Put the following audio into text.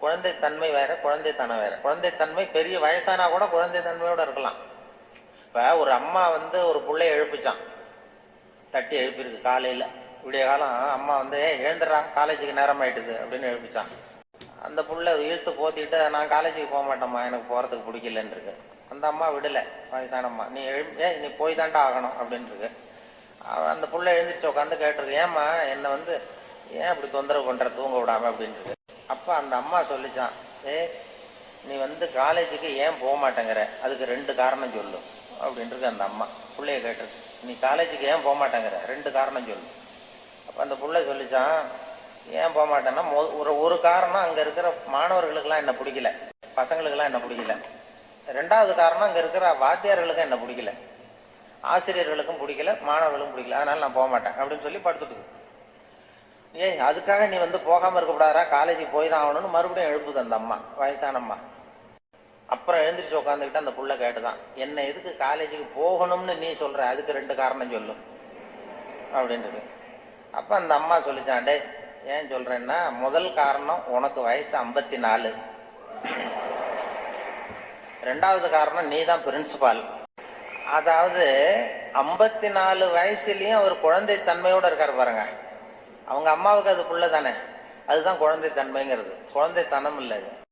குழந்தைத்தன்மை வேற, குழந்தைத்தனம் வேற. குழந்தைத்தன்மை பெரிய வயசானா கூட குழந்தைத்தன்மையோட இருக்கலாம். இப்ப ஒரு அம்மா ஒரு புள்ளைய எழுப்பிச்சான், தட்டி எழுப்பியிருக்கு காலையில விடிய காலம். அம்மா எழுந்துடுறா, காலேஜுக்கு நேரம் ஆயிட்டுது அப்படின்னு எழுப்பிச்சான். அந்த புள்ள இழுத்து போத்திட்டு, நான் காலேஜுக்கு போக மாட்டேம்மா, எனக்கு போறதுக்கு பிடிக்கலன்னு இருக்கு. அந்த அம்மா விடல, வயசான அம்மா, நீ நீ போய் தாண்டா ஆகணும் அப்படின்னு இருக்கு. அந்த புள்ள எழுந்திரிச்சு உட்காந்து கேட்டிருக்கு, ஏம்மா என்ன ஏன் அப்படி தொந்தரவு பண்ற, தூங்க விடாம அப்படின்னு இருக்கு. அப்ப அந்த அம்மா சொல்லிச்சான், நீ காலேஜுக்கு ஏன் போக மாட்டேங்கிற, அதுக்கு 2 காரணம் சொல்லு அப்படின்றது. அந்த அம்மா பிள்ளைய கேட்டிருக்கு, நீ காலேஜுக்கு ஏன் போக மாட்டேங்கிற, 2 காரணம் சொல்லு. அப்ப அந்த புள்ள சொல்லிச்சான், ஏன் போக மாட்டேன்னா, ஒரு காரணம் அங்க இருக்கிற மாணவர்களுக்கெல்லாம் என்ன பிடிக்கல, பசங்களுக்கெல்லாம் என்ன பிடிக்கல. 2வது காரணம் அங்க இருக்கிற வாத்தியார்களுக்கும் என்ன பிடிக்கல, ஆசிரியர்களுக்கும் பிடிக்கல, மாணவர்களுக்கும் பிடிக்கல, அதனால நான் போக மாட்டேன் அப்படின்னு சொல்லி படுத்துட்டு. அதுக்காக நீ போகாம இருக்கக்கூடாதா, காலேஜுக்கு போய் தான் ஆகணும்னு மறுபடியும் எழுப்புது அந்த அம்மா, வயசான அம்மா. அப்புறம் எழுந்திரிச்சு உட்காந்துக்கிட்டு அந்த புள்ள கேட்டுதான், என்ன எதுக்கு காலேஜுக்கு போகணும்னு நீ சொல்ற, அதுக்கு 2 காரணம் சொல்லும் அப்படின்றது. அப்ப அந்த அம்மா சொல்லிச்சான், டே ஏன் சொல்றேன்னா, முதல் காரணம் உனக்கு வயசு 54, 2வது காரணம் நீ தான் பிரின்சிபால். அதாவது 54 வயசுலயும் அவர் குழந்தைத்தன்மையோட இருக்காரு பாருங்க. அவங்க அம்மாவுக்கு அது புள்ள தானே, அதுதான் குழந்தைத்தன்மைங்கிறது, குழந்தைத்தனம் இல்லை.